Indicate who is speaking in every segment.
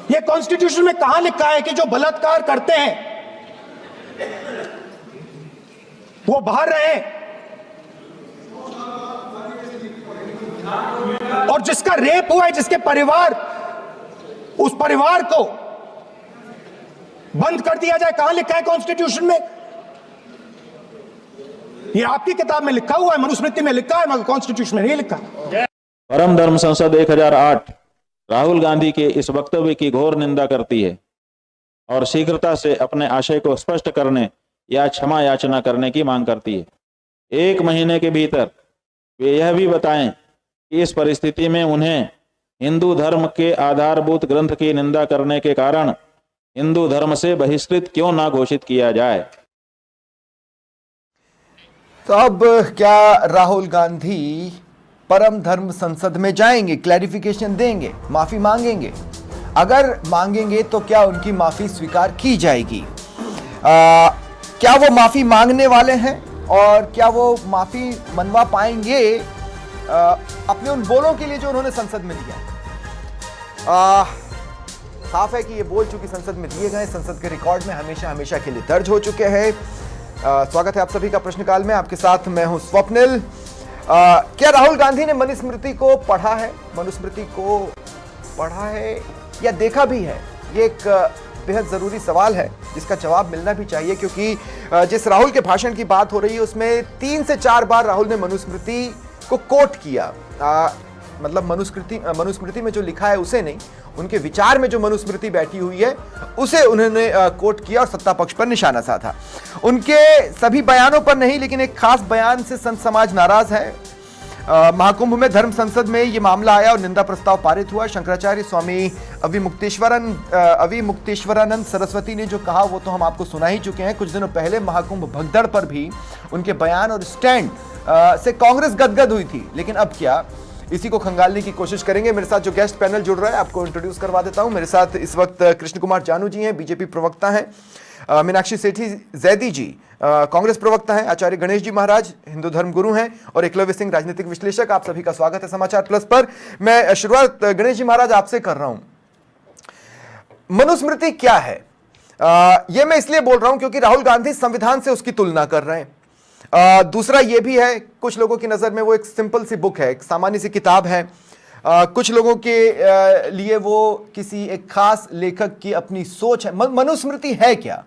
Speaker 1: ये कॉन्स्टिट्यूशन में कहां लिखा है कि जो बलात्कार करते हैं वो बाहर रहे, और जिसका रेप हुआ है, जिसके परिवार, उस परिवार को बंद कर दिया जाए? कहां लिखा है कॉन्स्टिट्यूशन में? ये आपकी किताब में लिखा हुआ है, मनुस्मृति में लिखा है, मगर कॉन्स्टिट्यूशन में नहीं लिखा।
Speaker 2: परम धर्म संसद 1008 राहुल गांधी के इस वक्तव्य की घोर निंदा करती है और शीघ्रता से अपने आशय को स्पष्ट करने या क्षमा याचना करने की मांग करती है। 1 महीने के भीतर वे यह भी बताएं कि इस परिस्थिति में उन्हें हिंदू धर्म के आधारभूत ग्रंथ की निंदा करने के कारण हिंदू धर्म से बहिष्कृत क्यों ना घोषित किया जाए।
Speaker 3: तो अब क्या राहुल गांधी परम धर्म संसद में जाएंगे, क्लैरिफिकेशन देंगे, माफी मांगेंगे? अगर मांगेंगे तो क्या उनकी माफी स्वीकार की जाएगी? क्या वो माफी मांगने वाले हैं और क्या वो माफी मनवा पाएंगे अपने उन बोलों के लिए जो उन्होंने संसद में दिया? साफ है कि ये बोल चूंकि संसद में दिए गए, संसद के रिकॉर्ड में हमेशा हमेशा के लिए दर्ज हो चुके हैं। स्वागत है आप सभी का प्रश्नकाल में। आपके साथ मैं हूं स्वप्निल। क्या राहुल गांधी ने मनुस्मृति को पढ़ा है? मनुस्मृति को पढ़ा है या देखा भी है? ये एक बेहद जरूरी सवाल है जिसका जवाब मिलना भी चाहिए, क्योंकि जिस राहुल के भाषण की बात हो रही है उसमें 3 से 4 बार राहुल ने मनुस्मृति को कोट किया। मतलब मनुस्मृति में जो लिखा है उसे नहीं, उनके विचार में जो मनुस्मृति बैठी हुई है उसे उन्होंने कोट किया और सत्ता पक्ष पर निशाना साधा। उनके सभी बयानों पर नहीं, लेकिन एक खास बयान से संत समाज नाराज है। महाकुंभ में धर्म संसद में यह मामला आया और निंदा प्रस्ताव पारित हुआ। शंकराचार्य स्वामी अविमुक्तेश्वरानंद सरस्वती ने जो कहा वो तो हम आपको सुना ही चुके हैं। कुछ दिनों पहले महाकुंभ भगदड़ पर भी उनके बयान और स्टैंड से कांग्रेस गदगद हुई थी, लेकिन अब क्या, इसी को खंगालने की कोशिश करेंगे। मेरे साथ जो गेस्ट पैनल जुड़ रहा है आपको इंट्रोड्यूस करवा देता हूं। मेरे साथ इस वक्त कृष्ण कुमार जानू जी हैं, बीजेपी प्रवक्ता हैं। मीनाक्षी सेठी जैदी जी कांग्रेस प्रवक्ता हैं। आचार्य गणेश जी महाराज हिंदू धर्म गुरु हैं और एकलव्य सिंह राजनीतिक विश्लेषक। आप सभी का स्वागत है समाचार प्लस पर। मैं शुरुआत गणेश जी महाराज आपसे कर रहा हूं। मनुस्मृति क्या है? यह मैं इसलिए बोल रहा हूं क्योंकि राहुल गांधी संविधान से उसकी तुलना कर रहे हैं। दूसरा ये भी है, कुछ लोगों की नजर में वो एक सिंपल सी बुक है, एक सामान्य सी किताब है। कुछ लोगों के लिए वो किसी एक खास लेखक की अपनी सोच है। मनुस्मृति है क्या?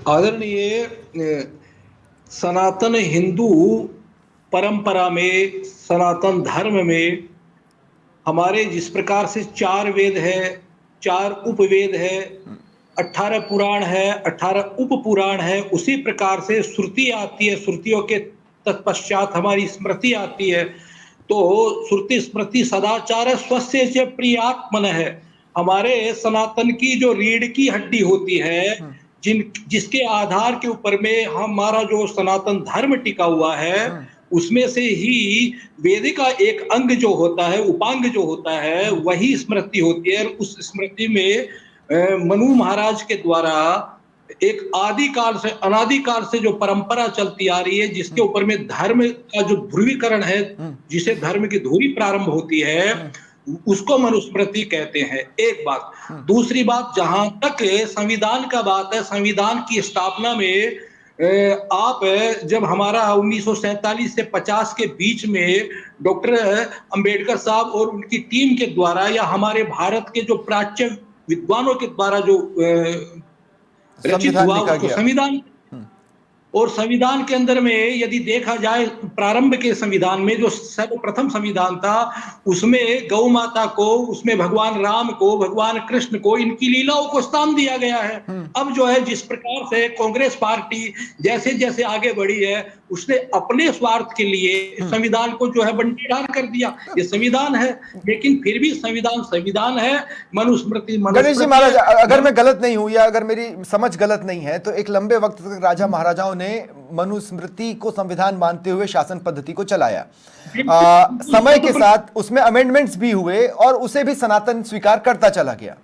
Speaker 4: आदरणीय, सनातन हिंदू परंपरा में, सनातन धर्म में हमारे जिस प्रकार से 4 वेद है, 4 उपवेद है, 18 पुराण है, 18 उप पुराण है, उसी प्रकार से श्रुति आती है। श्रुतियों के तत्पश्चात हमारी स्मृति आती है। तो श्रुति स्मृति सदाचार स्वस्य च प्रियात्मन है। हमारे सनातन की जो रीढ़ की हड्डी होती है, जिसके आधार के ऊपर में हमारा जो सनातन धर्म टिका हुआ है, उसमें से ही वेद का एक अंग जो होता है, उपांग जो होता है, वही स्मृति होती है। उस स्मृति में मनु महाराज के द्वारा एक आदिकाल से, अनादिकाल से जो परंपरा चलती आ रही है, जिसके ऊपर में धर्म का जो ध्रुवीकरण है, जिसे धर्म की धुरी प्रारंभ होती है, उसको मनुस्मृति कहते हैं। एक बात। दूसरी बात, जहां तक संविधान का बात है, संविधान की स्थापना में आप जब हमारा 1947 से 50 के बीच में डॉक्टर अंबेडकर साहब और उनकी टीम के द्वारा, या हमारे भारत के जो प्राच्य विद्वानों के द्वारा जो रचित हुआ उसको संविधान, और संविधान के अंदर में यदि देखा जाए, प्रारंभ के संविधान में जो सर्वप्रथम संविधान था, उसमें गौ माता को, उसमें भगवान राम को, भगवान कृष्ण को, इनकी लीलाओं को स्थान दिया गया है। अब जो है, जिस प्रकार से कांग्रेस पार्टी जैसे जैसे आगे बढ़ी है, उसने अपने स्वार्थ के लिए संविधान को जो है बंटीहार कर दिया। ये संविधान है, लेकिन फिर भी संविधान है। मनुस्मृति
Speaker 3: गणेश जी महाराज, अगर मैं गलत नहीं हूं या अगर मेरी समझ गलत नहीं है, तो एक लंबे वक्त तक राजा महाराजाओं ने मनुस्मृति को संविधान मानते हुए शासन पद्धति को चलाया। समय के साथ उसमें अमेंडमेंट्स भी हुए और उसे भी सनातन स्वीकार करता चला गया।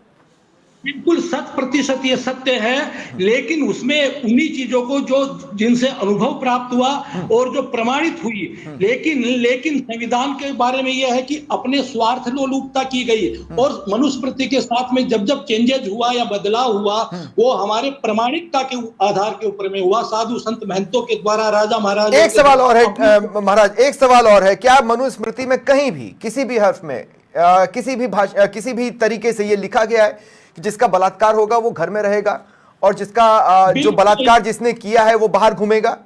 Speaker 4: बिल्कुल 100% ये सत्य है, लेकिन उसमें उन्हीं चीजों को जो जिनसे अनुभव प्राप्त हुआ और जो प्रमाणित हुई, लेकिन संविधान के बारे में यह है कि अपने स्वार्थ लोलुपता की गई और मनुस्मृति के साथ में जब जब चेंजेज हुआ या बदलाव हुआ वो हमारे प्रमाणिकता के आधार के ऊपर में हुआ, साधु संत महंतों के द्वारा, राजा महाराज।
Speaker 3: एक सवाल और है महाराज, एक सवाल और है, क्या मनुस्मृति में कहीं भी किसी भी हर्फ में किसी भी तरीके से ये लिखा गया है कि जिसका बलात्कार होगा वो घर में रहेगा और जिसका जो बलात्कार जिसने किया है वो बाहर घूमेगा?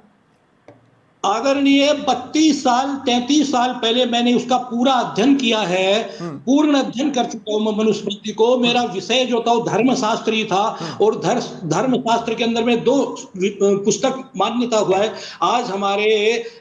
Speaker 4: आदरणीय 32 साल 33 साल पहले मैंने उसका पूरा अध्ययन किया है, पूर्ण अध्ययन कर चुका हूं मनुस्मृति को। मेरा विषय जो था वो धर्मशास्त्री था और धर्मशास्त्र के अंदर में 2 पुस्तक मान्यता हुआ है। आज हमारे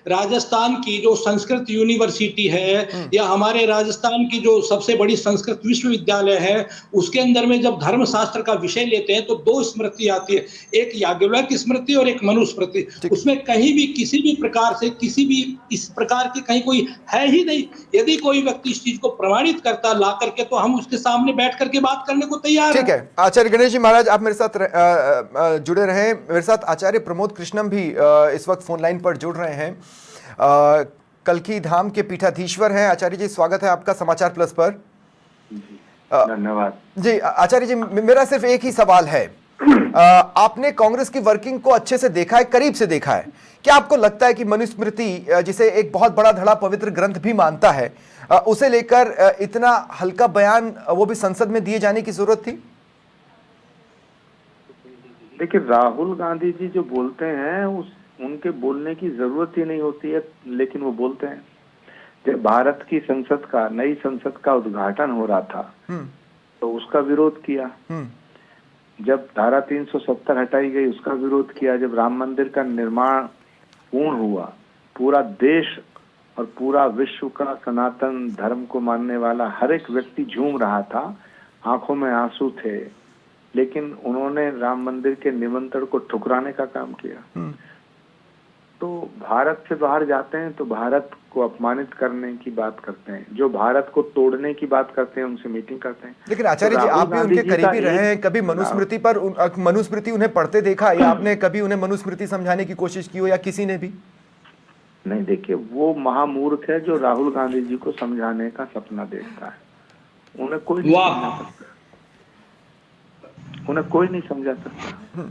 Speaker 4: राजस्थान की जो संस्कृत यूनिवर्सिटी है या हमारे राजस्थान की जो सबसे बड़ी संस्कृत विश्वविद्यालय है उसके अंदर में जब धर्मशास्त्र का विषय लेते हैं तो 2 स्मृति आती है, एक याज्ञवल्क्य स्मृति और एक मनुस्मृति। उसमें कहीं भी किसी भी प्रकार से किसी भी इस प्रकार की कहीं कोई है ही नहीं। यदि कोई व्यक्ति इस चीज को प्रमाणित करता ला करके तो हम उसके सामने बैठ करके बात करने को तैयार हैं।
Speaker 3: ठीक है आचार्य गणेश जी महाराज, आप मेरे साथ जुड़े रहें। मेरे साथ आचार्य प्रमोद कृष्णम भी इस वक्त फोन लाइन पर जुड़ रहे हैं, कल्की धाम के पीठाधीश्वर हैं। आचार्य जी स्वागत है आपका समाचार प्लस पर।
Speaker 5: धन्यवाद जी।
Speaker 3: आचार्य जी मेरा सिर्फ एक ही सवाल है, आपने कांग्रेस की वर्किंग को अच्छे से देखा है, करीब से देखा है, क्या आपको लगता है कि मनुस्मृति जिसे एक बहुत बड़ा धड़ा पवित्र ग्रंथ भी मानता है उसे लेकर इतना हल्का बयान वो भी संसद में दिए जाने की जरूरत थी?
Speaker 5: देखिए राहुल गांधी जी जो बोलते हैं उनके बोलने की जरूरत ही नहीं होती है, लेकिन वो बोलते हैं। जब भारत की संसद का नई संसद का उद्घाटन हो रहा था तो उसका विरोध किया, जब धारा 370 हटाई गई उसका विरोध किया, जब राम मंदिर का निर्माण पूर्ण हुआ पूरा देश और पूरा विश्व का सनातन धर्म को मानने वाला हर एक व्यक्ति झूम रहा था, आंखों में आंसू थे, लेकिन उन्होंने राम मंदिर के निमंत्रण को ठुकराने का काम किया। तो भारत से बाहर जाते हैं तो भारत को अपमानित करने की बात करते हैं, जो भारत को तोड़ने की बात करते हैं उनसे मीटिंग करते हैं।
Speaker 3: लेकिन आचार्य जी आप भी उनके करीबी रहे हैं, कभी मनुस्मृति उन्हें पढ़ते देखा या आपने कभी उन्हें मनुस्मृति समझाने की कोशिश की हो या किसी ने भी?
Speaker 5: नहीं, देखिए वो महामूर्ख है जो राहुल गांधी जी को समझाने का सपना देखता है। उन्हें कोई नहीं समझा सकता, उन्हें कोई नहीं समझा सकता।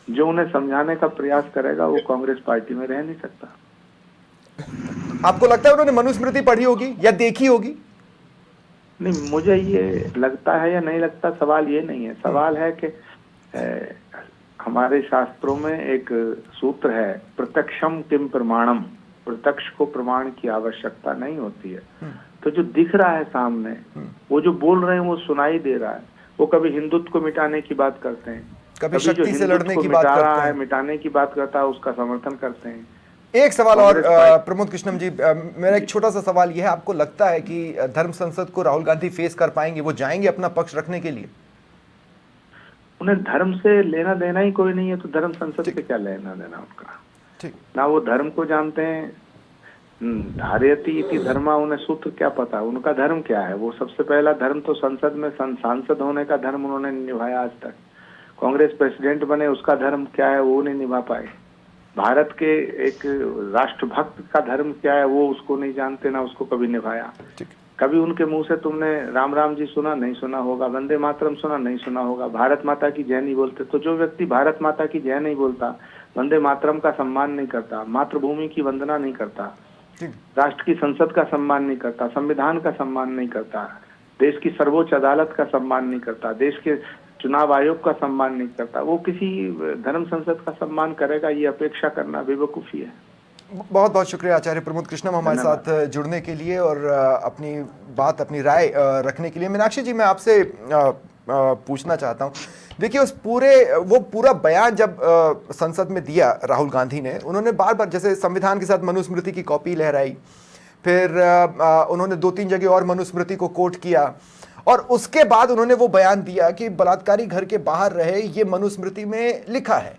Speaker 5: जो उन्हें समझाने का प्रयास करेगा वो कांग्रेस पार्टी में रह नहीं सकता।
Speaker 3: आपको लगता है उन्होंने मनुस्मृति पढ़ी होगी या देखी होगी?
Speaker 5: नहीं, मुझे ये लगता है या नहीं लगता, सवाल ये नहीं है। सवाल है कि हमारे शास्त्रों में एक सूत्र है, प्रत्यक्षम किम प्रमाणम, प्रत्यक्ष को प्रमाण की आवश्यकता नहीं होती है। तो जो दिख रहा है सामने, वो जो बोल रहे हैं वो सुनाई दे रहा है। वो कभी हिंदुत्व को मिटाने की बात करते हैं,
Speaker 3: कभी शक्ति से लड़ने की बात करते हैं,
Speaker 5: मिटाने की बात करता है, उसका समर्थन करते हैं।
Speaker 3: एक सवाल और प्रमोद कृष्णम जी, मेरा एक छोटा सा सवाल यह है, आपको लगता है कि धर्म संसद को राहुल गांधी फेस कर पाएंगे? वो जाएंगे अपना पक्ष रखने के लिए?
Speaker 5: उन्हें धर्म से लेना देना ही कोई नहीं है, तो धर्म संसद से क्या लेना देना उनका? ठीक ना, वो धर्म को जानते हैं। धारयति इति धर्मा, उन्हें सूत्र क्या पता, उनका धर्म क्या है? वो सबसे पहला धर्म तो संसद में सांसद होने का धर्म उन्होंने निभाया आज तक। कांग्रेस प्रेसिडेंट बने, उसका धर्म क्या है वो नहीं निभा पाए। भारत के एक राष्ट्रभक्त का धर्म क्या है वो उसको नहीं जानते, ना उसको कभी निभाया। कभी उनके मुंह से तुमने राम राम जी सुना? नहीं सुना होगा। वंदे मातरम सुना? नहीं सुना होगा। भारत माता की जय नहीं बोलते। तो जो व्यक्ति भारत माता की जय नहीं बोलता, वंदे मातरम का सम्मान नहीं करता, मातृभूमि की वंदना नहीं करता, राष्ट्र की संसद का सम्मान नहीं करता, संविधान का सम्मान नहीं करता, देश की सर्वोच्च अदालत का सम्मान नहीं करता, देश के चुनाव आयोग का सम्मान नहीं करता, वो किसी धर्म संसद का सम्मान करेगा? ये अपेक्षा करना बेवकूफी है।
Speaker 3: बहुत बहुत शुक्रिया आचार्य प्रमोद कृष्णम हमारे साथ जुड़ने के लिए और अपनी बात, अपनी राय रखने के लिए। मीनाक्षी जी, मैं आपसे पूछना चाहता हूँ, देखिए वो पूरा बयान जब संसद में दिया राहुल गांधी ने, उन्होंने बार बार जैसे संविधान के साथ मनुस्मृति की कॉपी लहराई, फिर उन्होंने 2-3 जगह और मनुस्मृति को कोट किया और उसके बाद उन्होंने वो बयान दिया कि बलात्कारी घर के बाहर रहे, ये मनुस्मृति में लिखा है,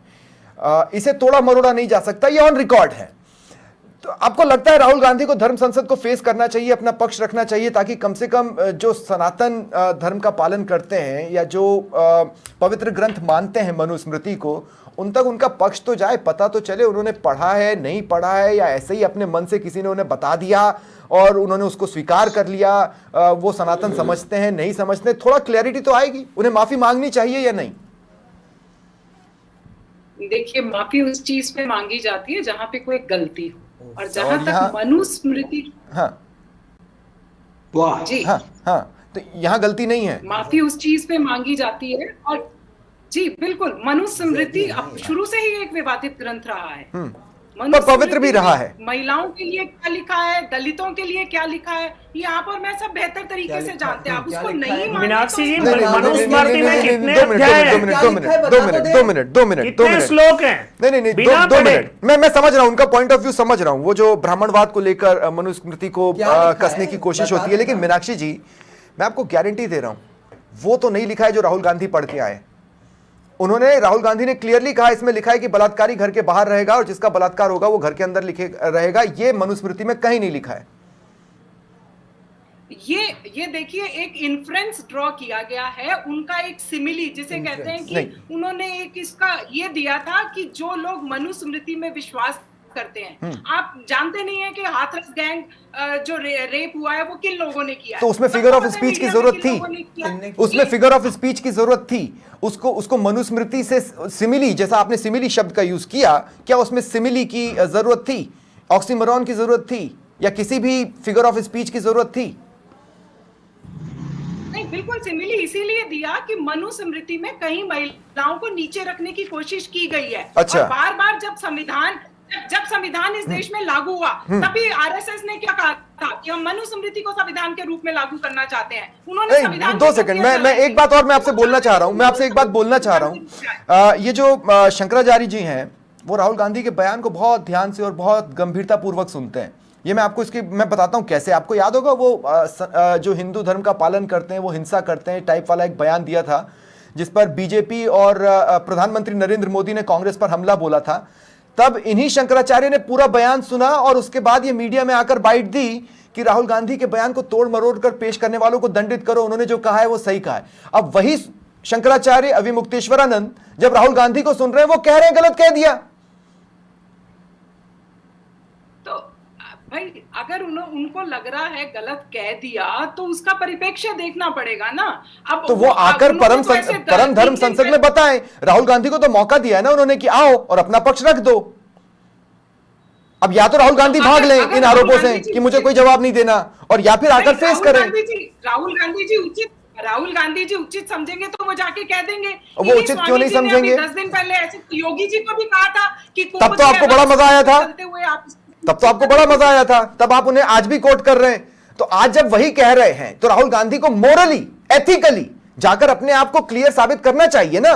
Speaker 3: इसे तोड़ा मरोड़ा नहीं जा सकता, ये ऑन रिकॉर्ड है। तो आपको लगता है राहुल गांधी को धर्म संसद को फेस करना चाहिए, अपना पक्ष रखना चाहिए, ताकि कम से कम जो सनातन धर्म का पालन करते हैं या जो पवित्र ग्रंथ मानते हैं मनुस्मृति को, उन तक उनका पक्ष तो जाए, पता तो चले उन्होंने पढ़ा है नहीं पढ़ा है, या ऐसे ही अपने मन से किसी ने उन्हें बता दिया और उन्होंने उसको स्वीकार कर लिया, वो सनातन समझते हैं नहीं समझते, थोड़ा क्लैरिटी तो आएगी। उन्हें माफी मांगनी चाहिए या नहीं?
Speaker 6: देखिए, माफी उस चीज पे मांगी जाती है जहां पे कोई गलती हो, और जहां तक मनुस्मृति,
Speaker 3: हाँ
Speaker 4: वाह
Speaker 6: जी
Speaker 3: हाँ, तो यहाँ गलती नहीं है,
Speaker 6: माफी उस चीज पे मांगी जाती है। और जी बिल्कुल, मनुस्मृति अब शुरू से ही एक विवादित ग्रंथ रहा है,
Speaker 3: पर पवित्र भी रहा है।
Speaker 6: महिलाओं के लिए क्या लिखा है, दलितों के लिए क्या लिखा है, यहाँ पर मैं सब बेहतर तरीके से जानते हैं। आप उसको नहीं मानते
Speaker 7: मीनाक्षी जी,
Speaker 3: नहीं,
Speaker 7: मनुस्मृति में कितने
Speaker 3: दो मिनट
Speaker 7: श्लोक हैं?
Speaker 3: नहीं, 2 मिनट, मैं समझ रहा हूँ उनका पॉइंट ऑफ व्यू, समझ रहा हूँ वो जो ब्राह्मणवाद को लेकर मनुस्मृति को कसने की कोशिश होती है। लेकिन मीनाक्षी जी, मैं आपको गारंटी दे रहा हूँ वो तो नहीं लिखा है जो राहुल गांधी पढ़ के आए। राहुल गांधी ने क्लियरली कहा, इसमें लिखा है कि बलात्कारी घर के बाहर रहेगा और जिसका बलात्कार होगा वो घर के अंदर लिखे रहेगा। ये मनुस्मृति में कहीं नहीं लिखा है।
Speaker 6: ये देखिए, एक इन्फ्रेंस ड्रॉ किया गया है, उनका एक सिमिली जिसे कहते हैं कि उन्होंने एक इसका ये दिया था कि जो लोग मनुस्मृति में विश्वास करते हैं, आप जानते नहीं है कि हाथरस गैंग जो रेप हुआ है वो किन लोगों ने किया,
Speaker 3: तो उसमें फिगर ऑफ स्पीच की जरूरत थी, उसमें फिगर ऑफ स्पीच की जरूरत थी। उसको मनुस्मृति से सिमिली, जैसा आपने सिमिली शब्द का यूज किया, क्या उसमें सिमिली की जरूरत थी, ऑक्सीमोरॉन की जरूरत थी, या किसी भी फिगर ऑफ स्पीच की जरूरत थी?
Speaker 6: नहीं, बिल्कुल सिमिली इसीलिए दिया कि मनुस्मृति में कहीं महिलाओं को नीचे रखने की कोशिश की गई है।
Speaker 3: अच्छा।
Speaker 6: और बार बार जब संविधान इस देश में लागू हुआ, तभी आरएसएस ने क्या कहा था कि हम मनुस्मृति को संविधान के रूप में लागू करना चाहते हैं। उन्होंने संविधान
Speaker 3: 2 सेकंड, मैं एक बात और मैं आपसे बोलना चाह रहा हूं, मैं आपसे एक बात बोलना चाह रहा हूं। ये जो शंकराचार्य जी हैं, वो राहुल गांधी के बयान को बहुत ध्यान से और बहुत गंभीरता पूर्वक सुनते हैं। ये मैं बताता हूं कैसे। आपको याद होगा वो जो हिंदू धर्म का पालन करते हैं वो हिंसा करते हैं टाइप वाला एक बयान दिया था, जिस पर बीजेपी और प्रधानमंत्री नरेंद्र मोदी ने कांग्रेस पर हमला बोला था। तब इन्हीं शंकराचार्य ने पूरा बयान सुना और उसके बाद ये मीडिया में आकर बाइट दी कि राहुल गांधी के बयान को तोड़ मरोड़ कर पेश करने वालों को दंडित करो, उन्होंने जो कहा है वो सही कहा है। अब वही शंकराचार्य अविमुक्तेश्वरानंद जब राहुल गांधी को सुन रहे हैं, वो कह रहे हैं गलत कह दिया।
Speaker 6: भाई, अगर उनको लग रहा है गलत कह दिया तो उसका परिप्रेक्ष्य देखना पड़ेगा ना। अब
Speaker 3: तो वो आकर परम धर्म संसद में बताएं। राहुल गांधी को तो मौका दिया है ना उन्होंने कि आओ और अपना पक्ष रख दो। अब या तो राहुल गांधी भाग लें इन आरोपों से कि मुझे कोई जवाब नहीं देना, और या फिर आकर फेस करें।
Speaker 6: राहुल गांधी जी उचित समझेंगे तो वो जाके कह देंगे।
Speaker 3: वो उचित क्यों नहीं समझेंगे?
Speaker 6: 10 दिन पहले ऐसे योगी जी को भी कहा था कि
Speaker 3: तब तो आपको बड़ा मजा आया था, तब आप उन्हें आज भी कोट कर रहे हैं। तो आज जब वही कह रहे हैं तो राहुल गांधी को मोरली, एथिकली जाकर अपने आप को क्लियर साबित करना चाहिए ना।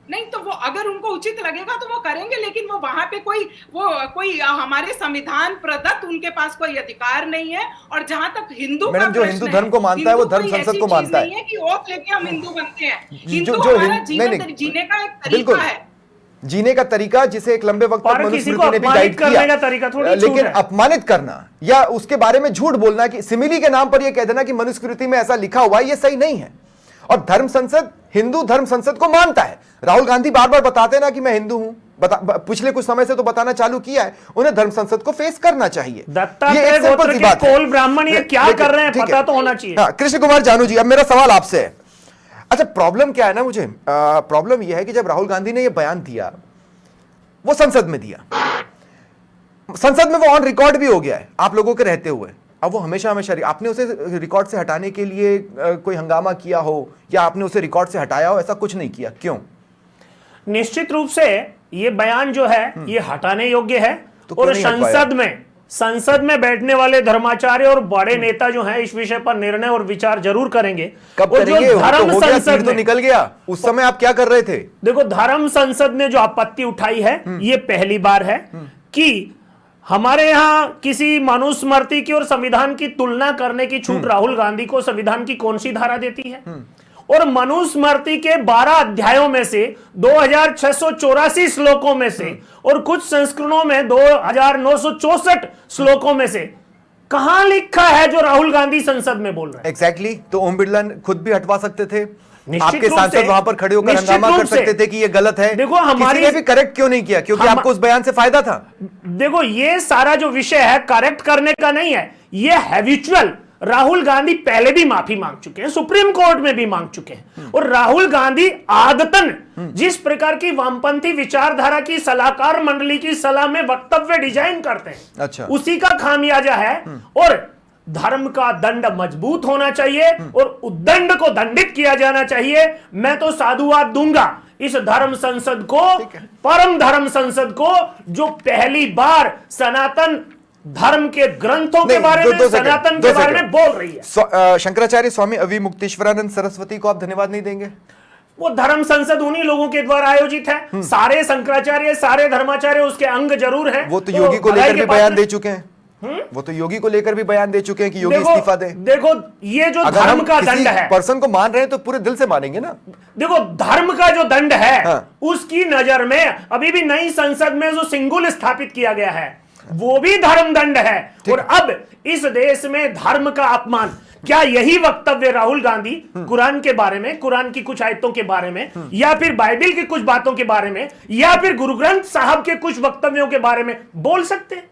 Speaker 6: नहीं तो वो अगर उनको उचित लगेगा तो वो करेंगे, लेकिन वो वहां पे कोई हमारे संविधान प्रदत्त उनके पास कोई अधिकार नहीं है। और जहां तक हिंदू
Speaker 3: मैडम, जो हिंदू धर्म को मानता है वो धर्म संसद को मानता है
Speaker 6: कि ओथ लेके हम हिंदू बनते हैं। हिंदू हमारा जीने का एक तरीका है,
Speaker 3: जीने का तरीका, जिसे एक लंबे वक्त तक मनुस्मृति ने भी गाइड किया। लेकिन अपमानित करना या उसके बारे में झूठ बोलना कि सिमिली के नाम पर यह कह देना कि मनुस्मृति में ऐसा लिखा हुआ है, यह सही नहीं है। और धर्म संसद, हिंदू धर्म संसद को मानता है। राहुल गांधी बार बार बताते ना कि मैं हिंदू हूं, पिछले कुछ समय से तो बताना चालू किया है। उन्हें धर्म संसद को फेस करना चाहिए।
Speaker 7: ये एक सिंपल सी बात है। कोल ब्राह्मण ये क्या कर रहे हैं पता तो होना चाहिए।
Speaker 3: कृष्ण कुमार जानू जी, अब मेरा सवाल आपसे है। अच्छा, प्रॉब्लम क्या है ना, मुझे प्रॉब्लम यह है कि जब राहुल गांधी ने यह बयान दिया, वो संसद में दिया, संसद में वो ऑन रिकॉर्ड भी हो गया है आप लोगों के रहते हुए। अब वो हमेशा आपने उसे रिकॉर्ड से हटाने के लिए कोई हंगामा किया हो या आपने उसे रिकॉर्ड से हटाया हो, ऐसा कुछ नहीं किया, क्यों?
Speaker 7: निश्चित रूप से ये बयान जो है ये हटाने योग्य है।
Speaker 3: तो
Speaker 7: और संसद में बैठने वाले धर्माचार्य और बड़े नेता जो हैं इस विषय पर निर्णय और विचार जरूर करेंगे।
Speaker 3: कब करेंगे? धर्म संसद तो निकल गया, उस समय आप क्या कर रहे थे?
Speaker 7: देखो, धर्म संसद ने जो आपत्ति उठाई है ये पहली बार है कि हमारे यहां किसी मनुस्मृति की और संविधान की तुलना करने की छूट राहुल गांधी को संविधान की कौन सी धारा देती है? और मनुस्मृति के 12 अध्यायों में से 2684 श्लोकों में से और कुछ संस्करणों में 2964 श्लोकों में से कहां लिखा है जो राहुल गांधी संसद में बोल रहे हैं?
Speaker 3: एग्जैक्टली तो ओम बिरला खुद भी हटवा सकते थे,
Speaker 7: निश्चित
Speaker 3: आपके
Speaker 7: रूप
Speaker 3: सांसद
Speaker 7: से,
Speaker 3: वहां पर खड़े होकर
Speaker 7: निश्चित
Speaker 3: हंगामा
Speaker 7: रूप
Speaker 3: कर
Speaker 7: से।
Speaker 3: सकते थे कि ये गलत है।
Speaker 7: देखो हमारी
Speaker 3: किसी ने भी करेक्ट क्यों नहीं किया? क्योंकि आपको उस बयान से फायदा था।
Speaker 7: देखो ये सारा जो विषय है करेक्ट करने का नहीं है, ये हैबिचुअल। राहुल गांधी पहले भी माफी मांग चुके हैं, सुप्रीम कोर्ट में भी मांग चुके हैं, और राहुल गांधी आदतन जिस प्रकार की वामपंथी विचारधारा की सलाहकार मंडली की सलाह में वक्तव्य डिजाइन करते हैं,
Speaker 3: अच्छा,
Speaker 7: उसी का खामियाजा है। और धर्म का दंड मजबूत होना चाहिए और उद्दंड को दंडित किया जाना चाहिए। मैं तो साधुवाद दूंगा इस धर्म संसद को, परम धर्म संसद को, जो पहली बार सनातन धर्म के ग्रंथों के बारे में, सनातन के बारे में बोल रही है।
Speaker 3: शंकराचार्य स्वामी अविमुक्तेश्वरानंद सरस्वती को आप धन्यवाद नहीं देंगे?
Speaker 7: वो धर्म संसद उन्हीं लोगों के द्वारा आयोजित है। सारे शंकराचार्य, सारे धर्माचार्य उसके अंग जरूर हैं।
Speaker 3: वो तो योगी को लेकर भी बयान दे चुके हैं। वो तो योगी को लेकर भी बयान दे चुके हैं कि योगी इस्तीफा दे।
Speaker 7: देखो ये जो धर्म का दंड है,
Speaker 3: पर्सन को मान रहे हैं तो पूरे दिल से मानेंगे ना।
Speaker 7: देखो धर्म का जो दंड है,
Speaker 3: हाँ।
Speaker 7: उसकी नजर में अभी भी नई संसद में जो सिंगुल स्थापित किया गया है वो भी धर्म दंड है। और अब इस देश में धर्म का अपमान, क्या यही वक्तव्य राहुल गांधी कुरान के बारे में, कुरान की कुछ आयतों के बारे में, या फिर बाइबिल की कुछ बातों के बारे में, या फिर गुरु ग्रंथ साहब के कुछ वक्तव्यों के बारे में बोल सकते हैं?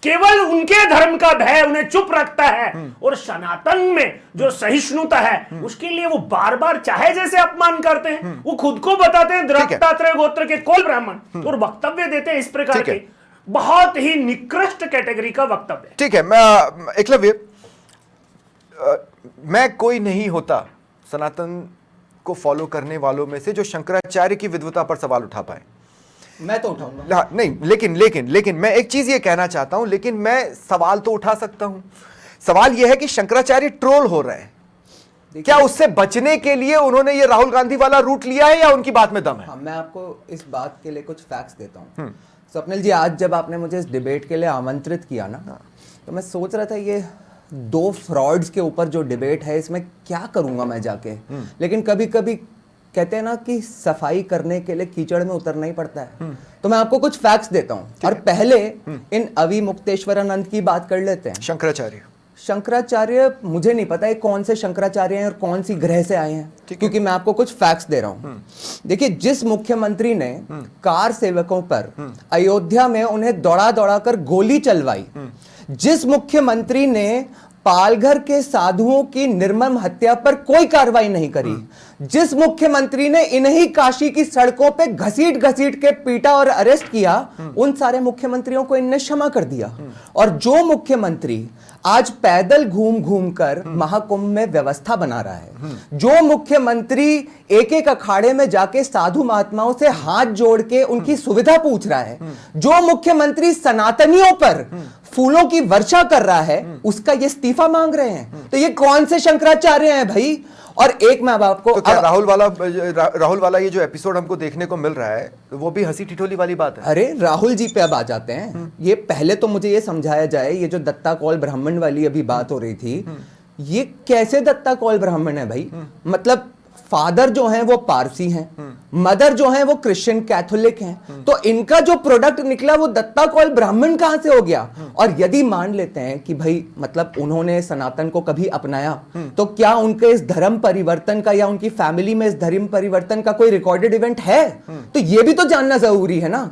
Speaker 7: केवल उनके धर्म का भय उन्हें चुप रखता है, और सनातन में जो सहिष्णुता है उसके लिए वो बार बार चाहे जैसे अपमान करते हैं। वो खुद को बताते हैं दत्तात्रेय गोत्र के कोल ब्राह्मण, और वक्तव्य देते हैं इस प्रकार के, बहुत ही निकृष्ट कैटेगरी का वक्तव्य।
Speaker 3: ठीक है, मैं एकलव्य, मैं कोई नहीं होता सनातन को फॉलो करने वालों में से जो शंकराचार्य की विद्वता पर सवाल उठा पाए।
Speaker 8: मैं तो उठाऊंगा
Speaker 3: नहीं, लेकिन मैं एक चीज ये कहना चाहता हूं, लेकिन मैं सवाल तो उठा सकता हूं। सवाल यह है कि शंकराचार्य ट्रोल हो रहे हैं, क्या उससे बचने के लिए उन्होंने ये राहुल गांधी वाला रूट लिया है या उनकी बात में दम है?
Speaker 8: हाँ, मैं आपको इस बात के लिए कुछ फैक्ट्स देता हूँ। स्वप्निल जी, आज जब आपने मुझे इस डिबेट के लिए आमंत्रित किया ना, तो मैं सोच रहा था ये दो फ्रॉड्स के ऊपर जो डिबेट है इसमें क्या करूंगा मैं जाके। लेकिन कभी कभी कहते हैं ना कि सफाई करने के लिए कीचड़ में उतरना ही पड़ता है। तो मैं आपको कुछ फैक्ट्स देता हूं, और पहले इन अविमुक्तेश्वरानंद की बात कर लेते हैं। शंकराचार्य मुझे नहीं पता है कौन से शंकराचार्य हैं और कौन सी ग्रह से आए हैं, क्योंकि मैं आपको कुछ फैक्ट्स दे रहा हूं। देखिए, जिस मुख्यमंत्री ने कार सेवकों पर अयोध्या में उन्हें दौड़ा दौड़ा कर गोली चलवाई, जिस मुख्यमंत्री ने पालघर के साधुओं की निर्मम हत्या पर कोई कार्रवाई नहीं करी, जिस मुख्यमंत्री ने इन्हीं काशी की सड़कों पे घसीट घसीट के पीटा और अरेस्ट किया, उन सारे मुख्यमंत्रियों को इनने क्षमा कर दिया। और जो मुख्यमंत्री आज पैदल घूम घूम कर महाकुंभ में व्यवस्था बना रहा है, जो मुख्यमंत्री एक एक अखाड़े में जाके साधु महात्माओं से हाथ जोड़ के उनकी सुविधा पूछ रहा है, जो मुख्यमंत्री सनातनियों पर फूलों की वर्षा कर रहा है, उसका ये इस्तीफा मांग रहे हैं। तो ये कौन से शंकराचार्य हैं भाई? और एक मैं आपको
Speaker 3: तो क्या राहुल वाला ये जो एपिसोड हमको देखने को मिल रहा है वो भी हंसी ठिठोली वाली बात है?
Speaker 8: अरे राहुल जी पे अब आ जाते हैं। ये पहले तो मुझे ये समझाया जाए, ये जो दत्ता कौल ब्राह्मण वाली अभी बात हो रही थी, ये कैसे दत्ता कौल ब्राह्मण है भाई? मतलब फादर जो हैं वो पारसी हैं, मदर जो हैं वो क्रिश्चियन कैथोलिक हैं, तो इनका जो प्रोडक्ट निकला वो दत्ता कौल ब्राह्मण कहां से हो गया? और यदि मान लेते हैं कि भाई मतलब उन्होंने सनातन को कभी अपनाया, तो क्या उनके इस धर्म परिवर्तन का या उनकी फैमिली में इस धर्म परिवर्तन का कोई रिकॉर्डेड इवेंट है? तो ये भी तो जानना जरूरी है ना।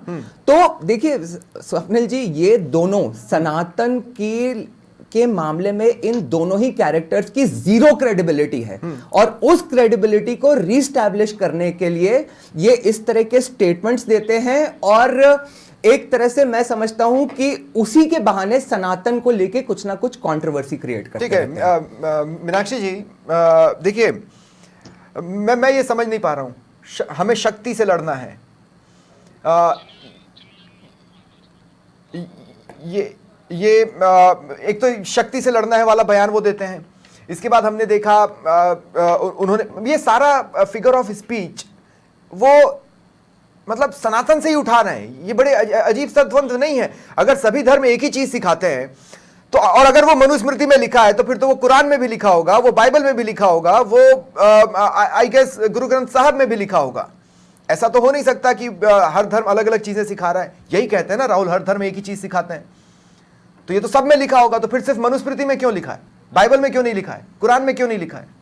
Speaker 8: तो देखिए स्वप्निल जी, ये दोनों सनातन के मामले में इन दोनों ही कैरेक्टर्स की जीरो क्रेडिबिलिटी है, और उस क्रेडिबिलिटी को रीस्टैब्लिश करने के लिए ये इस तरह के स्टेटमेंट्स देते हैं, और एक तरह से मैं समझता हूं कि उसी के बहाने सनातन को लेके कुछ ना कुछ कंट्रोवर्सी क्रिएट करते हैं। ठीक
Speaker 3: है मीनाक्षी जी, देखिए मैं ये समझ नहीं पा रहा हूं, हमें शक्ति से लड़ना है, ये एक तो शक्ति से लड़ना है वाला बयान वो देते हैं। इसके बाद हमने देखा उन्होंने ये सारा फिगर ऑफ स्पीच वो मतलब सनातन से ही उठा रहे हैं। ये बड़े अजीब सा द्वंद्व नहीं है? अगर सभी धर्म एक ही चीज सिखाते हैं तो और अगर वो मनुस्मृति में लिखा है तो फिर तो वो कुरान में भी लिखा होगा, वो बाइबल में भी लिखा होगा, वो आई गेस गुरु ग्रंथ साहब में भी लिखा होगा। ऐसा तो हो नहीं सकता कि हर धर्म अलग अलग चीजें सिखा रहा है। यही कहते हैं ना राहुल, हर धर्म एक ही चीज सिखाते हैं, तो ये तो सब में लिखा होगा, तो फिर सिर्फ मनुस्मृति में क्यों लिखा है, बाइबल में क्यों नहीं लिखा है, कुरान में क्यों नहीं लिखा है?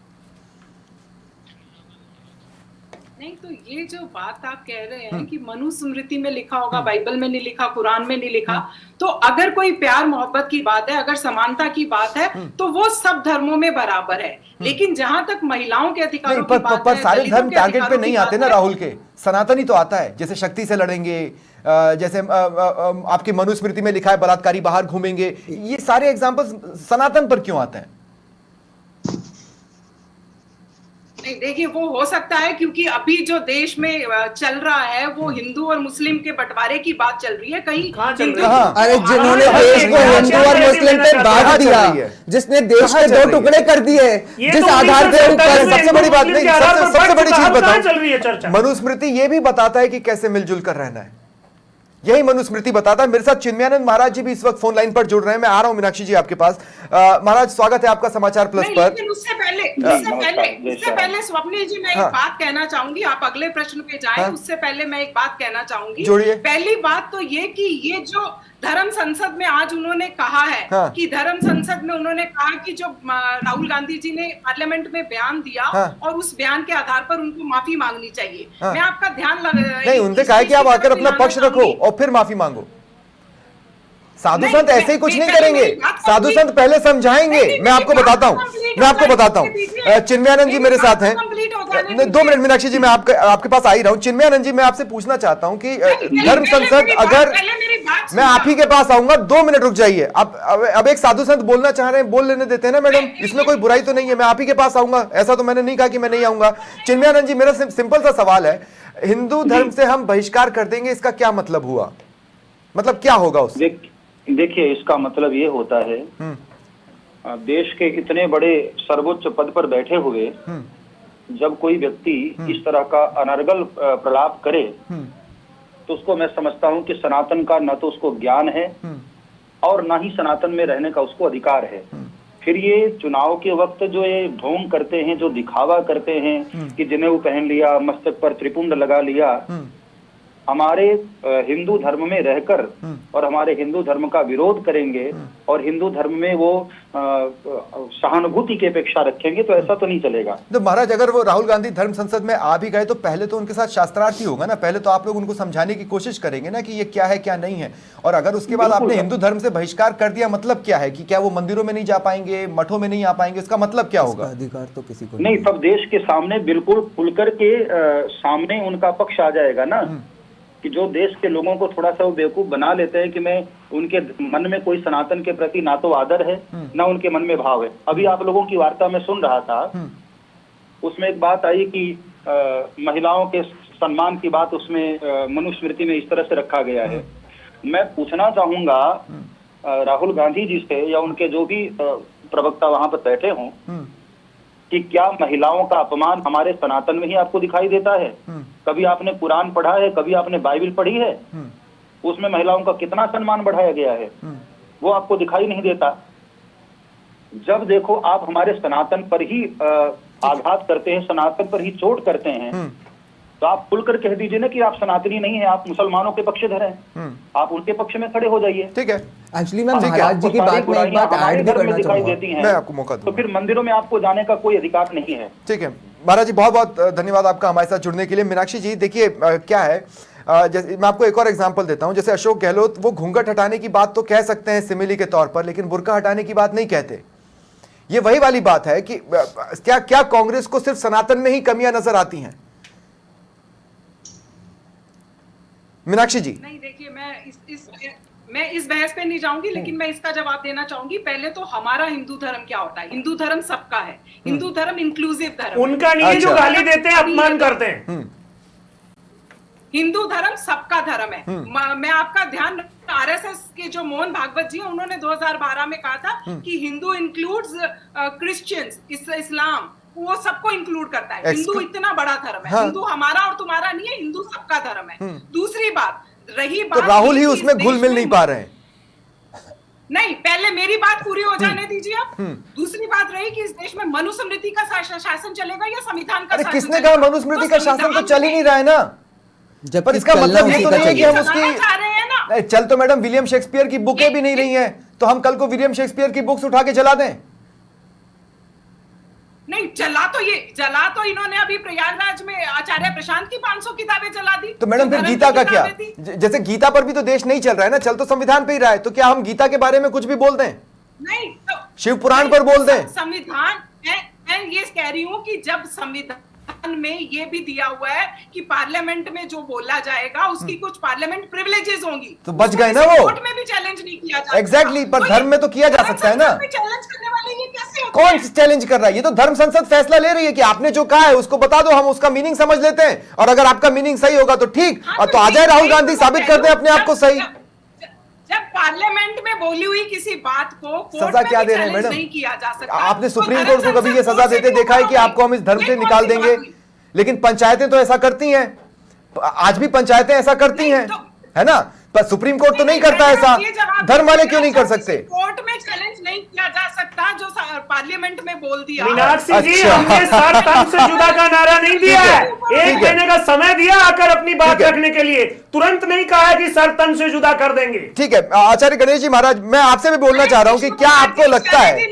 Speaker 6: नहीं, तो ये जो बात आप कह रहे हैं कि मनुस्मृति में लिखा होगा, बाइबल में नहीं लिखा, कुरान में नहीं लिखा, तो अगर कोई प्यार मोहब्बत की बात है, अगर समानता की बात है, तो वो सब धर्मों में बराबर है। लेकिन जहां तक महिलाओं के अधिकारों की बात है,
Speaker 3: सारे धर्म टारगेट पे नहीं आते ना राहुल के, सनातनी तो आता है, जैसे शक्ति से लड़ेंगे, जैसे आपकी मनुस्मृति में लिखा है बलात्कारी बाहर घूमेंगे, ये सारे एग्जांपल्स सनातन पर क्यों आते हैं?
Speaker 6: नहीं, देखिए वो हो सकता है क्योंकि अभी जो देश में चल रहा है वो हिंदू और मुस्लिम के बंटवारे की बात चल रही है। कहीं
Speaker 8: अरे जिन्होंने देश को हिंदू और मुस्लिम पे बांट दिया, जिसने देश के 2 टुकड़े कर दिए, जिस आधार पे ऊपर,
Speaker 3: सबसे बड़ी बात नहीं, सबसे बड़ी चीज बताओ, मनुस्मृति ये भी बताता है कि कैसे मिलजुल कर रहना है, यही मनुस्मृति बताता है। मेरे साथ चिन्मयानंद महाराज जी भी इस वक्त फोन लाइन पर जुड़ रहे हैं। मैं आ रहा हूं मीनाक्षी जी आपके पास। महाराज स्वागत है आपका समाचार प्लस पर।
Speaker 6: लेकिन उससे पहले स्वप्निल जी मैं एक बात कहना चाहूंगी, आप अगले प्रश्न पे जाएं, उससे पहले मैं एक बात कहना चाहूंगी। पहली बात तो ये कि ये जो धर्म संसद में आज उन्होंने कहा है कि धर्म संसद में उन्होंने कहा कि जो राहुल गांधी जी ने पार्लियामेंट में बयान दिया और उस बयान के आधार पर उनको माफी मांगनी चाहिए। मैं आपका ध्यान
Speaker 3: नहीं, उन्होंने कहा कि आप आकर अपना पक्ष रखो और फिर माफी मांगो। साधु संत ऐसे ही कुछ नहीं करेंगे, साधु संत पहले समझाएंगे। मैं आपको बताता हूं, चिन्मयानंद जी मेरे साथ हैं। 2 मिनट मीनाक्षी जी, मैं आपके पास आ ही रहा हूं। चिन्मयानंद जी, मैं आपसे पूछना चाहता हूं कि धर्म संसद, अगर मैं आप ही के पास आऊंगा, 2 मिनट रुक जाइए। अब एक साधु संत बोलना चाह रहे हैं, बोल लेने देते हैं ना मैडम, इसमें कोई बुराई तो नहीं है। मैं आप ही के पास आऊंगा, ऐसा तो मैंने नहीं कहा कि मैं नहीं आऊंगा। चिन्मयानंद जी, मेरा सिंपल सा सवाल है, हिंदू धर्म से हम बहिष्कार कर देंगे, इसका क्या मतलब हुआ, मतलब क्या होगा उससे?
Speaker 9: देखिए, इसका मतलब ये होता है, देश के इतने बड़े सर्वोच्च पद पर बैठे हुए जब कोई व्यक्ति इस तरह का अनर्गल प्रलाप करे, तो उसको मैं समझता हूं कि सनातन का न तो उसको ज्ञान है और न ही सनातन में रहने का उसको अधिकार है। फिर ये चुनाव के वक्त जो ये ढोंग करते हैं, जो दिखावा करते हैं कि जनेऊ पहन लिया, मस्तक पर त्रिपुंड लगा लिया, हमारे हिंदू धर्म में रहकर और हमारे हिंदू धर्म का विरोध करेंगे और हिंदू धर्म में वो सहानुभूति की अपेक्षा रखेंगे, तो ऐसा तो नहीं चलेगा।
Speaker 3: तो महाराज, अगर वो राहुल गांधी धर्म संसद में आ भी गए तो पहले तो उनके साथ शास्त्रार्थ ही होगा ना, पहले तो आप लोग उनको समझाने की कोशिश करेंगे ना कि ये क्या है क्या नहीं है, और अगर उसके बाद आपने हिंदू धर्म से बहिष्कार कर दिया, मतलब क्या है कि क्या वो मंदिरों में नहीं जा पाएंगे, मठों में नहीं आ पाएंगे, इसका मतलब क्या होगा?
Speaker 8: अधिकार तो किसी को
Speaker 9: नहीं, तब देश के सामने बिल्कुल खुलकर के सामने उनका पक्ष आ जाएगा ना, कि जो देश के लोगों को थोड़ा सा वो बेवकूफ बना लेते हैं कि मैं उनके मन में कोई सनातन के प्रति ना तो आदर है ना उनके मन में भाव है। अभी आप लोगों की वार्ता में सुन रहा था, उसमें एक बात आई कि महिलाओं के सम्मान की बात उसमें मनुस्मृति में इस तरह से रखा गया है। मैं पूछना चाहूंगा राहुल गांधी जी से या उनके जो भी प्रवक्ता वहां पर बैठे हों कि क्या महिलाओं का अपमान हमारे सनातन में ही आपको दिखाई देता है? कभी आपने कुरान पढ़ा है, कभी आपने बाइबल पढ़ी है? उसमें महिलाओं का कितना सम्मान बढ़ाया गया है, वो आपको दिखाई नहीं देता। जब देखो आप हमारे सनातन पर ही आघात करते हैं, सनातन पर ही चोट करते हैं, तो आप खुलकर कह दीजिए ना कि आप सनातनी नहीं है, आप मुसलमानों के पक्षधर हैं, आप उनके पक्ष में खड़े हो जाइए।
Speaker 3: ठीक है,
Speaker 8: एक्चुअली मैं महाराज जी की बात में एक बात ऐड भी करना
Speaker 9: दिखाई देती हैं,
Speaker 3: मैं आपको मौका दूंगा,
Speaker 9: तो फिर मंदिरों में आपको जाने का कोई अधिकार नहीं है।
Speaker 3: ठीक है महाराज जी, बहुत बहुत धन्यवाद आपका हमारे साथ जुड़ने के लिए। मीनाक्षी जी, देखिए क्या है, जैसे मैं आपको एक और एग्जांपल देता हूं, जैसे अशोक गहलोत, वो घूंघट हटाने की बात तो कह सकते हैं सिमिली के तौर पर, लेकिन बुर्का हटाने की बात नहीं कहते। ये वही वाली बात है कि क्या कांग्रेस को सिर्फ सनातन में ही कमियां नजर आती हैं? मीनाक्षी जी,
Speaker 6: नहीं, देखिए मैं इस बहस पे नहीं जाऊंगी, लेकिन मैं इसका जवाब देना चाहूंगी। पहले तो हमारा हिंदू धर्म क्या होता है? हिंदू धर्म सबका है, हिंदू धर्म इंक्लूसिव धर्म,
Speaker 7: उनका नहीं है जो गाली देते हैं, अपमान करते हैं।
Speaker 6: हिंदू धर्म सबका धर्म है। मैं आपका ध्यान, आरएसएस के जो मोहन भागवत जी हैं, उन्होंने 2012 में कहा था कि हिंदू इंक्लूड्स क्रिश्चियंस, इस्लाम, वो सबको इंक्लूड करता है। हिंदू इतना बड़ा धर्म है, हिंदू हमारा और तुम्हारा नहीं है, हिंदू सबका धर्म है। दूसरी बात रही बात,
Speaker 3: तो राहुल ही उसमें घुल मिल नहीं पा रहे हैं।
Speaker 6: नहीं, पहले मेरी बात पूरी हो जाने दीजिए आप। दूसरी बात रही कि इस देश में मनुस्मृति का शासन चलेगा या संविधान का
Speaker 3: अरे
Speaker 6: शासन
Speaker 3: किसने
Speaker 6: चलेगा?
Speaker 3: कहा मनुस्मृति का शासन तो
Speaker 6: संविधान
Speaker 3: चल ही नहीं रहा है ना।
Speaker 8: जब
Speaker 3: पर इसका मतलब ये तो नहीं है कि हम उसकी
Speaker 6: चाह रहे हैं ना।
Speaker 3: चल तो मैडम विलियम शेक्सपियर की बुकें भी नहीं रही हैं, तो हम कल को विलियम शेक्सपियर की बुक्स उठा के जला दें?
Speaker 6: नहीं, जला तो इन्होंने अभी प्रयागराज में आचार्य प्रशांत की 500 किताबें जला दी।
Speaker 3: तो मैडम फिर गीता का क्या? जैसे गीता पर भी तो देश नहीं चल रहा है ना, चल तो संविधान पे ही रहा है, तो क्या हम गीता के बारे में कुछ भी बोल दें?
Speaker 6: नहीं, तो
Speaker 3: शिव पुराण पर बोल दें?
Speaker 6: संविधान, मैं ये कह रही हूँ कि जब संविधान में ये भी दिया हुआ है कि पार्लियामेंट में जो बोला जाएगा उसकी कुछ पार्लियामेंट प्रिविलेजेस होंगी,
Speaker 3: तो बच गए ना वो।
Speaker 6: कोर्ट में भी चैलेंज नहीं किया जा सकता।
Speaker 3: एग्जैक्टली, पर धर्म में तो किया जा सकता है ना।
Speaker 6: चैलेंज करने वाले ये कैसे होते
Speaker 3: कौन
Speaker 6: हैं?
Speaker 3: चैलेंज कर रहा है? ये तो धर्म संसद फैसला ले रही है कि आपने जो कहा है उसको बता दो, हम उसका मीनिंग समझ लेते हैं, और अगर आपका मीनिंग सही होगा तो ठीक, और तो आ जाए राहुल गांधी, साबित कर दे अपने आप को सही।
Speaker 6: जब पार्लियामेंट में बोली हुई किसी बात को कोर्ट
Speaker 3: सजा
Speaker 6: में
Speaker 3: क्या
Speaker 6: भी
Speaker 3: दे रहे हैं
Speaker 6: चैलेंज
Speaker 3: मैडम?
Speaker 6: नहीं किया जा सकता।
Speaker 3: आपने
Speaker 6: तो
Speaker 3: सुप्रीम
Speaker 6: धर्म
Speaker 3: कोर्ट को कभी ये
Speaker 6: संसद
Speaker 3: सजा
Speaker 6: कोर्ट से
Speaker 3: देते
Speaker 6: भी
Speaker 3: देखा है कि
Speaker 6: होगा।
Speaker 3: आपको हम इस धर्म
Speaker 6: ये
Speaker 3: से
Speaker 6: कौन
Speaker 3: निकाल
Speaker 6: सी
Speaker 3: देंगे?
Speaker 6: बात हुई?
Speaker 3: लेकिन पंचायतें तो ऐसा करती हैं, आज भी पंचायतें ऐसा करती
Speaker 6: नहीं,
Speaker 3: हैं,
Speaker 6: तो-
Speaker 3: है ना? पर सुप्रीम कोर्ट तो नहीं करता
Speaker 6: मैंने
Speaker 3: ऐसा,
Speaker 6: ये जवाब
Speaker 3: धर्म वाले
Speaker 6: दिया,
Speaker 3: क्यों नहीं कर सकते?
Speaker 6: कोर्ट में चैलेंज नहीं किया जा सकता जो पार्लियामेंट में बोल दिया।
Speaker 7: मीनाक्षी जी,
Speaker 3: अच्छा।
Speaker 7: हमने सर तन से जुदा का नारा नहीं दिया है,
Speaker 3: ठीक
Speaker 7: एक
Speaker 3: है।
Speaker 7: महीने का समय दिया आकर अपनी बात
Speaker 3: ठीक है।
Speaker 7: रखने के लिए, तुरंत नहीं कहा है कि सर तन से जुदा कर देंगे।
Speaker 3: ठीक है आचार्य गणेश जी महाराज, मैं आपसे भी बोलना चाह रहा हूं कि क्या आपको लगता है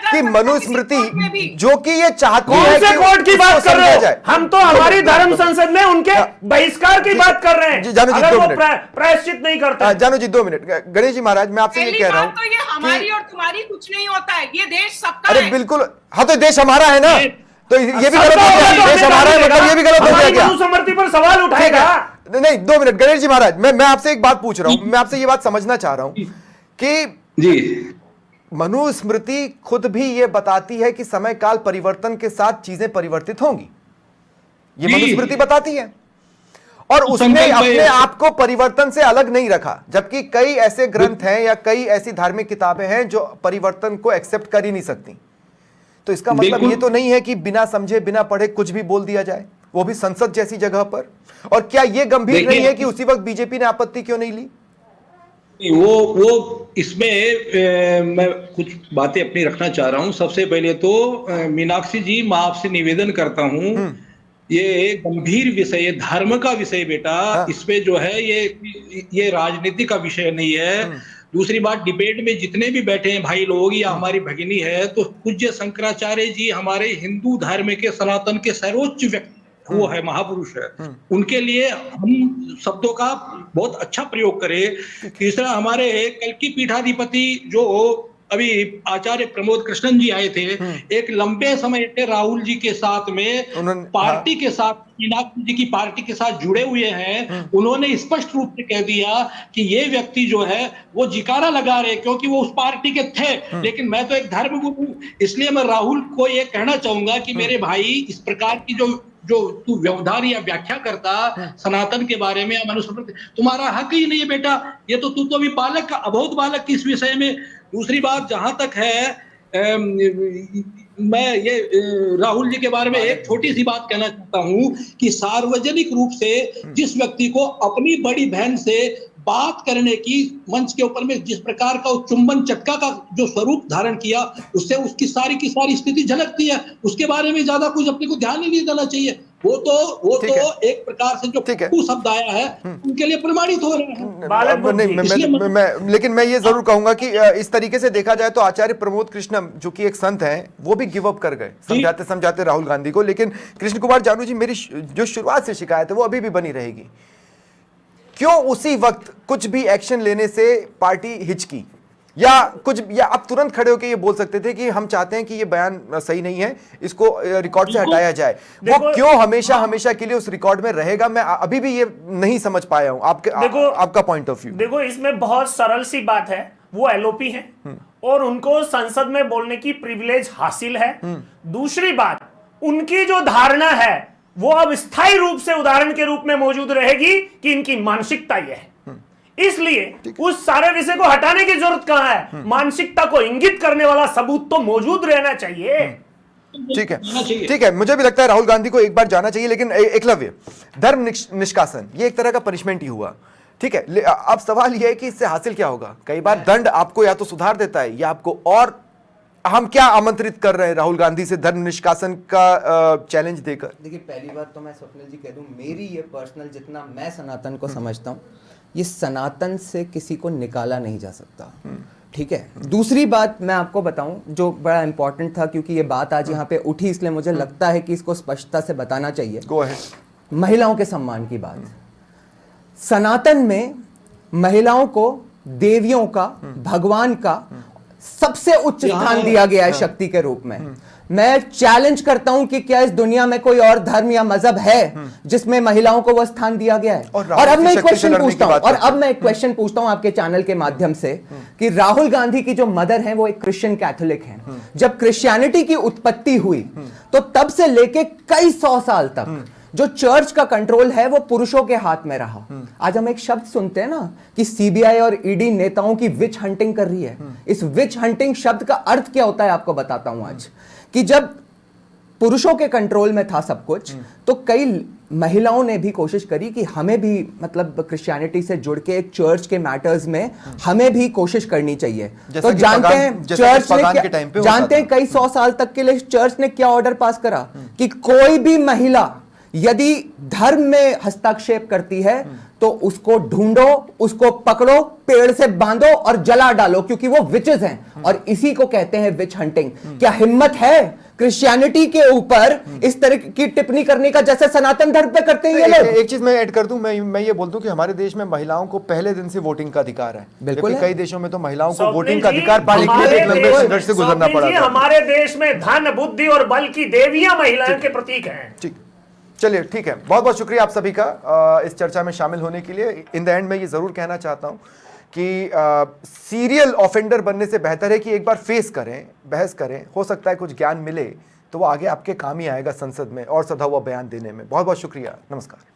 Speaker 3: कि मनुस्मृति जो कि ये चाहती
Speaker 7: कौन
Speaker 3: है
Speaker 7: से
Speaker 3: कि
Speaker 7: कोर्ट की
Speaker 3: उसको
Speaker 7: बात कर
Speaker 3: समझा
Speaker 7: रहे हो?
Speaker 3: जाए?
Speaker 7: हम तो हमारी धर्म संसद में उनके बहिष्कार की बात कर रहे
Speaker 3: जी,
Speaker 7: हैं,
Speaker 3: जानू जी,
Speaker 7: अगर
Speaker 3: 2
Speaker 7: वो
Speaker 3: मिनट।
Speaker 7: प्रायश्चित नहीं करते।
Speaker 3: जानू जी 2 मिनट। गणेश जी महाराज, मैं आपसे ये
Speaker 6: पहली
Speaker 3: कह रहा
Speaker 6: बात तो ये
Speaker 3: हूं
Speaker 6: हमारी
Speaker 3: कि
Speaker 6: और तुम्हारी कुछ नहीं होता है, ये देश सबका
Speaker 3: अरे
Speaker 6: है।
Speaker 3: बिल्कुल, हाँ तो देश हमारा है ना, तो ये भी गलत
Speaker 7: सबका
Speaker 3: हो
Speaker 7: होगा
Speaker 3: गया।
Speaker 7: तो
Speaker 3: देश
Speaker 7: हमें
Speaker 3: हमारा है
Speaker 7: डाल
Speaker 3: मतलब ये भी गलत हो गया
Speaker 7: हमारी
Speaker 3: क्या?
Speaker 7: मनुस्मृति पर सवाल
Speaker 3: ठीक
Speaker 7: उठाएगा।
Speaker 3: है, नहीं 2 मिनट गणेश जी महाराज, मैं आपसे एक बात पूछ रहा हूं, मैं आपसे ये बात समझना चाह रहा हूं कि
Speaker 4: जी
Speaker 3: मनुस्मृति खुद भी ये बताती है कि समय काल परिवर्तन के साथ चीजें परिवर्तित होंगी, ये
Speaker 4: जी।
Speaker 3: मनुस्मृति बताती है, और उसने
Speaker 4: संकल्प है।
Speaker 3: अपने आप को परिवर्तन से अलग नहीं रखा, जबकि कई ऐसे ग्रंथ हैं या कई ऐसी धार्मिक किताबें हैं जो परिवर्तन को एक्सेप्ट कर ही नहीं सकती। तो इसका मतलब
Speaker 4: बिल्कुल।
Speaker 3: ये तो नहीं है कि बिना समझे बिना पढ़े कुछ भी बोल दिया जाए, वो भी संसद जैसी जगह पर। और क्या ये गंभीर
Speaker 4: देखिए-
Speaker 3: नहीं है कि उसी वक्त बीजेपी ने आपत्ति क्यों नहीं ली?
Speaker 4: वो इसमें मैं कुछ बातें अपनी रखना चाह रहा हूं। सबसे पहले तो मीनाक्षी जी, मैं आपसे निवेदन करता हूं, ये गंभीर विषय, ये धर्म का विषय बेटा, इसमें जो है ये राजनीति का विषय नहीं है। दूसरी बात, डिबेट में जितने भी बैठे हैं भाई लोग या हमारी भगिनी है, तो पूज्य शंकराचार्य जी हमारे हिंदू धर्म के सनातन के सर्वोच्च व्यक्ति, वो है, महापुरुष है, उनके लिए हम शब्दों का बहुत अच्छा प्रयोग करें। तीसरा, हमारे कल्कि पीठाधिपति जो अभी आचार्य प्रमोद कृष्णन जी आए थे, एक लंबे समय से राहुल जी के साथ में
Speaker 3: उन्होंने-
Speaker 4: पार्टी के साथ, मीनाक्षी जी की पार्टी के साथ जुड़े हुए हैं। उन्होंने स्पष्ट रूप से कह दिया कि ये व्यक्ति जो है वो जिकारा लगा रहे क्योंकि वो उस पार्टी के थे, लेकिन मैं तो एक धर्मगुरु हूं। इसलिए मैं राहुल को ये कहना चाहूंगा कि मेरे भाई, इस प्रकार की जो तू व्यवधान या व्याख्या करता सनातन के बारे में या मनुस्मृति, तुम्हारा हक ही नहीं है बेटा। ये तो तू तो अभी बालक का, अबोध बालक की इस विषय में। दूसरी बात जहां तक है, मैं ये राहुल जी के बारे में एक छोटी सी बात कहना चाहता हूं कि सार्वजनिक रूप से जिस व्यक्ति को अपनी बड़ी बहन से बात करने की मंच के ऊपर में जिस प्रकार का चुंबन चटका का जो स्वरूप धारण किया, उससे उसकी सारी की सारी स्थिति झलकती है। उसके बारे में ज्यादा कुछ अपने को ध्यान ही नहीं देना चाहिए। वो तो एक प्रकार से जो कुछ शब्द आया है उनके लिए प्रमाणित हो रहे हैं।
Speaker 3: लेकिन मैं ये जरूर कहूंगा कि इस तरीके से देखा जाए तो आचार्य प्रमोद कृष्णम जो कि एक संत हैं, वो भी गिव अप कर गए समझाते समझाते राहुल गांधी को। लेकिन कृष्ण कुमार जानू जी, मेरी जो शुरुआत से शिकायत है वो अभी भी बनी रहेगी। क्यों उसी वक्त कुछ भी एक्शन लेने से पार्टी हिचकी, या आप तुरंत खड़े होकर ये बोल सकते थे कि हम चाहते हैं कि ये बयान सही नहीं है, इसको रिकॉर्ड से हटाया जाए। वो क्यों हमेशा हमेशा के लिए उस रिकॉर्ड में रहेगा? मैं अभी भी ये नहीं समझ पाया हूं आपका पॉइंट ऑफ व्यू।
Speaker 7: देखो, इसमें बहुत सरल सी बात है, वो एलओपी है और उनको संसद में बोलने की प्रिविलेज हासिल है। दूसरी बात, उनकी जो धारणा है वो अब स्थायी रूप से उदाहरण के रूप में मौजूद रहेगी कि इनकी मानसिकता यह है। इसलिए उस सारे विषय को हटाने की जरूरत कहां है? मानसिकता को इंगित करने वाला सबूत तो मौजूद रहना चाहिए।
Speaker 3: ठीक है, मुझे भी लगता है राहुल गांधी को एक बार जाना चाहिए। लेकिन एकलव्य, धर्म निष्कासन ये एक तरह का पनिशमेंट ही हुआ, ठीक है, अब सवाल यह है कि इससे हासिल क्या होगा? कई बार दंड आपको या तो सुधार देता है या आपको, और हम क्या आमंत्रित कर रहे हैं राहुल गांधी से धर्म निष्कासन का चैलेंज देकर?
Speaker 8: देखिए, पहली बात तो मैं स्वप्निल जी कह दूं, मेरी ये पर्सनल, जितना मैं सनातन को समझता हूं, ये सनातन से किसी को निकाला नहीं जा सकता, ठीक है। दूसरी बात मैं आपको बताऊं जो बड़ा इंपॉर्टेंट था, क्योंकि ये बात आज यहाँ पे उठी, इसलिए मुझे लगता है कि इसको स्पष्टता से बताना चाहिए।
Speaker 3: Go ahead.
Speaker 8: महिलाओं के सम्मान की बात। सनातन में महिलाओं को देवियों का, भगवान का सबसे उच्च स्थान दिया गया है शक्ति के रूप में। मैं चैलेंज करता हूं कि क्या इस दुनिया में कोई और धर्म या मजहब है जिसमें महिलाओं को वह स्थान दिया गया है? और अब मैं एक क्वेश्चन पूछता हूं, आपके चैनल के माध्यम से, कि राहुल गांधी की जो मदर हैं वो एक क्रिश्चियन कैथोलिक हैं। जब क्रिश्चियनिटी की उत्पत्ति हुई तो तब से लेके कई 100 साल तक जो चर्च का कंट्रोल है वो पुरुषों के हाथ में रहा। आज हम एक शब्द सुनते हैं ना कि सीबीआई और ईडी नेताओं की विच हंटिंग कर रही है। इस विच हंटिंग शब्द का अर्थ क्या होता है आपको बताता हूं आज, कि जब पुरुषों के कंट्रोल में था सब कुछ, तो कई महिलाओं ने भी कोशिश करी कि हमें भी, मतलब क्रिश्चियनिटी से जुड़ के एक चर्च के मैटर्स में हमें भी कोशिश करनी चाहिए। तो जानते हैं चर्च ने, जानते हैं कई 100 साल तक के लिए चर्च ने क्या ऑर्डर पास करा, कि कोई भी महिला यदि धर्म में हस्तक्षेप करती है तो उसको ढूंढो, उसको पकड़ो, पेड़ से बांधो और जला डालो, क्योंकि वो विचेस हैं, और इसी को कहते हैं विच हंटिंग। क्या हिम्मत है क्रिश्चियनिटी के ऊपर इस तरह की टिप्पणी करने का जैसे सनातन धर्म पे करते हैं ये लोग?
Speaker 3: एक चीज मैं ऐड कर दूं, मैं ये बोल दूं कि हमारे देश में महिलाओं को पहले दिन से वोटिंग का अधिकार है। बिल्कुल, कई देशों में तो महिलाओं को वोटिंग का अधिकार पाने के लिए एक लंबे संघर्ष से गुजरना पड़ा था।
Speaker 7: हमारे देश में धन, बुद्धि और बल की देवियां महिलाओं के प्रतीक हैं।
Speaker 3: ठीक, चलिए ठीक है, बहुत बहुत शुक्रिया आप सभी का इस चर्चा में शामिल होने के लिए। इन द एंड में ये जरूर कहना चाहता हूं कि सीरियल ऑफेंडर बनने से बेहतर है कि एक बार फेस करें, बहस करें, हो सकता है कुछ ज्ञान मिले तो वो आगे आपके काम ही आएगा संसद में और सधा हुआ बयान देने में। बहुत बहुत शुक्रिया, नमस्कार।